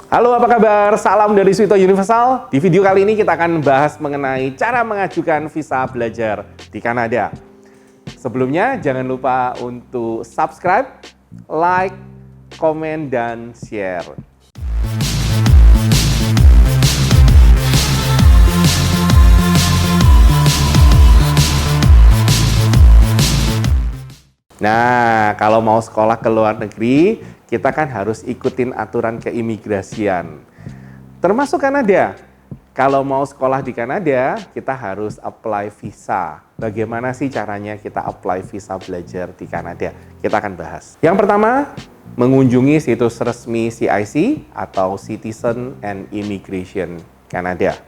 Halo, apa kabar? Salam dari Suito Universal. Di video kali ini kita akan bahas mengenai cara mengajukan visa belajar di Kanada. Sebelumnya jangan lupa untuk subscribe, like, komen, dan share. Nah, kalau mau sekolah ke luar negeri, kita kan harus ikutin aturan keimigrasian. Termasuk Kanada. Kalau mau sekolah di Kanada, kita harus apply visa. Bagaimana sih caranya kita apply visa belajar di Kanada? Kita akan bahas. Yang pertama, mengunjungi situs resmi CIC atau Citizen and Immigration Canada.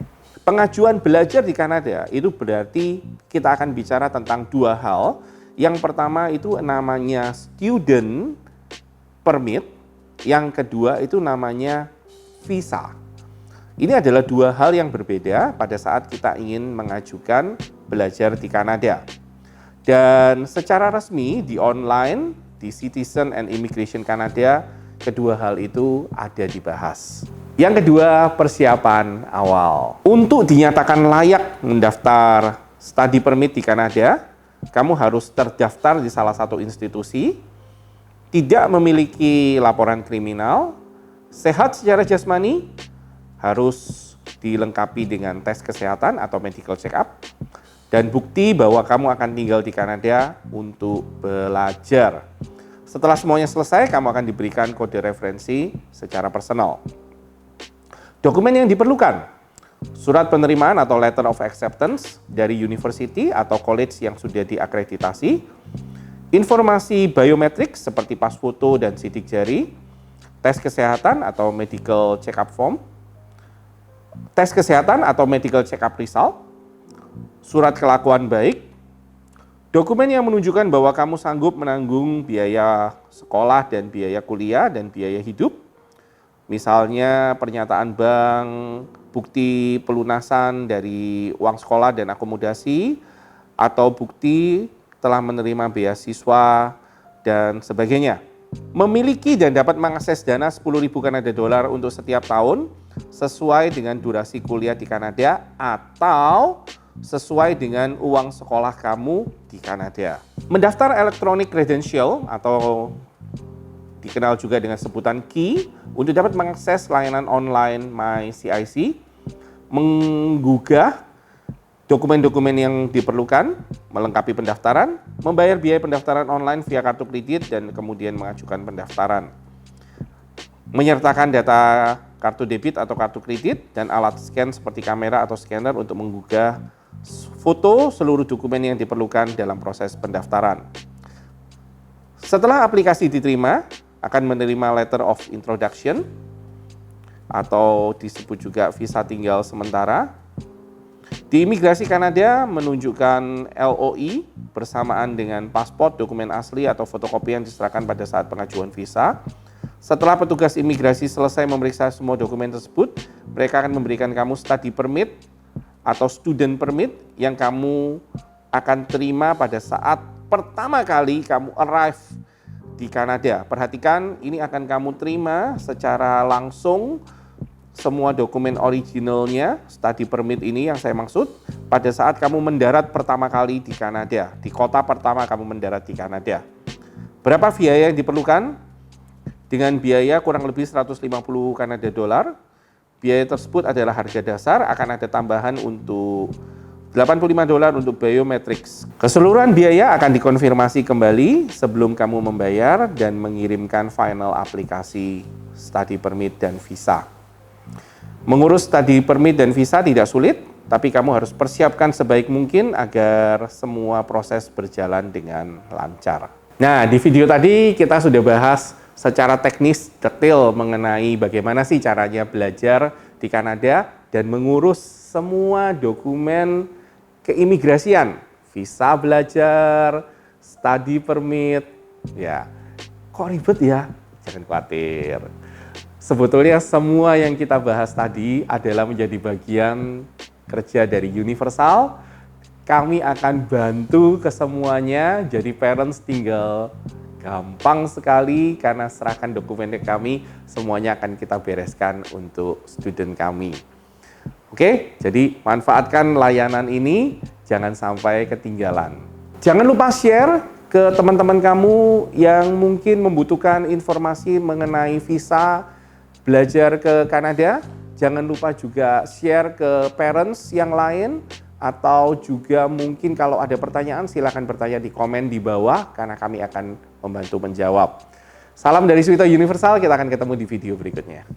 Pengajuan belajar di Kanada itu berarti kita akan bicara tentang dua hal. Yang pertama itu namanya student permit, yang kedua itu namanya visa. Ini adalah dua hal yang berbeda pada saat kita ingin mengajukan belajar di Kanada. Dan secara resmi di online, di Citizen and Immigration Canada, kedua hal itu ada dibahas. Yang kedua, persiapan awal. Untuk dinyatakan layak mendaftar study permit di Kanada, kamu harus terdaftar di salah satu institusi, tidak memiliki laporan kriminal, sehat secara jasmani, harus dilengkapi dengan tes kesehatan atau medical check-up, dan bukti bahwa kamu akan tinggal di Kanada untuk belajar. Setelah semuanya selesai, kamu akan diberikan kode referensi secara personal. Dokumen yang diperlukan: surat penerimaan atau letter of acceptance dari university atau college yang sudah diakreditasi, informasi biometrik seperti pas foto dan sidik jari, tes kesehatan atau medical check-up form, tes kesehatan atau medical check-up result, surat kelakuan baik, dokumen yang menunjukkan bahwa kamu sanggup menanggung biaya sekolah dan biaya kuliah dan biaya hidup, misalnya pernyataan bank, bukti pelunasan dari uang sekolah dan akomodasi, atau bukti telah menerima beasiswa, dan sebagainya. Memiliki dan dapat mengakses dana 10.000 Kanada dolar untuk setiap tahun sesuai dengan durasi kuliah di Kanada atau sesuai dengan uang sekolah kamu di Kanada. Mendaftar electronic credential atau dikenal juga dengan sebutan KEY untuk dapat mengakses layanan online MyCIC, menggugah dokumen-dokumen yang diperlukan, melengkapi pendaftaran, membayar biaya pendaftaran online via kartu kredit, dan kemudian mengajukan pendaftaran. Menyertakan data kartu debit atau kartu kredit dan alat scan seperti kamera atau scanner untuk menggugah foto seluruh dokumen yang diperlukan dalam proses pendaftaran. Setelah aplikasi diterima, akan menerima letter of introduction atau disebut juga visa tinggal sementara. Di imigrasi Kanada menunjukkan LOI bersamaan dengan paspor, dokumen asli atau fotokopi yang diserahkan pada saat pengajuan visa. Setelah petugas imigrasi selesai memeriksa semua dokumen tersebut, mereka akan memberikan kamu study permit atau student permit yang kamu akan terima pada saat pertama kali kamu arrive di Kanada. Perhatikan, ini akan kamu terima secara langsung. Semua dokumen originalnya, study permit ini yang saya maksud, pada saat kamu mendarat pertama kali di Kanada, di kota pertama kamu mendarat di Kanada. Berapa biaya yang diperlukan? Dengan biaya kurang lebih 150 Kanada dolar. Biaya tersebut adalah harga dasar, akan ada tambahan untuk $85 untuk biometrics. Keseluruhan biaya akan dikonfirmasi kembali sebelum kamu membayar dan mengirimkan final aplikasi study permit dan visa. Mengurus study permit dan visa tidak sulit, tapi kamu harus persiapkan sebaik mungkin agar semua proses berjalan dengan lancar. Nah, di video tadi kita sudah bahas secara teknis detail mengenai bagaimana sih caranya belajar di Kanada dan mengurus semua dokumen keimigrasian, visa belajar, study permit. Ya, kok ribet ya? Jangan khawatir. Sebetulnya semua yang kita bahas tadi adalah menjadi bagian kerja dari Universal. Kami akan bantu kesemuanya, jadi parents tinggal Gampang sekali karena serahkan dokumen ke kami, semuanya akan kita bereskan untuk student kami. Oke, jadi manfaatkan layanan ini, jangan sampai ketinggalan. Jangan lupa share ke teman-teman kamu yang mungkin membutuhkan informasi mengenai visa belajar ke Kanada. Jangan lupa juga share ke parents yang lain, atau juga mungkin kalau ada pertanyaan silakan bertanya di komen di bawah karena kami akan membantu menjawab. Salam dari Swito Universal, kita akan ketemu di video berikutnya.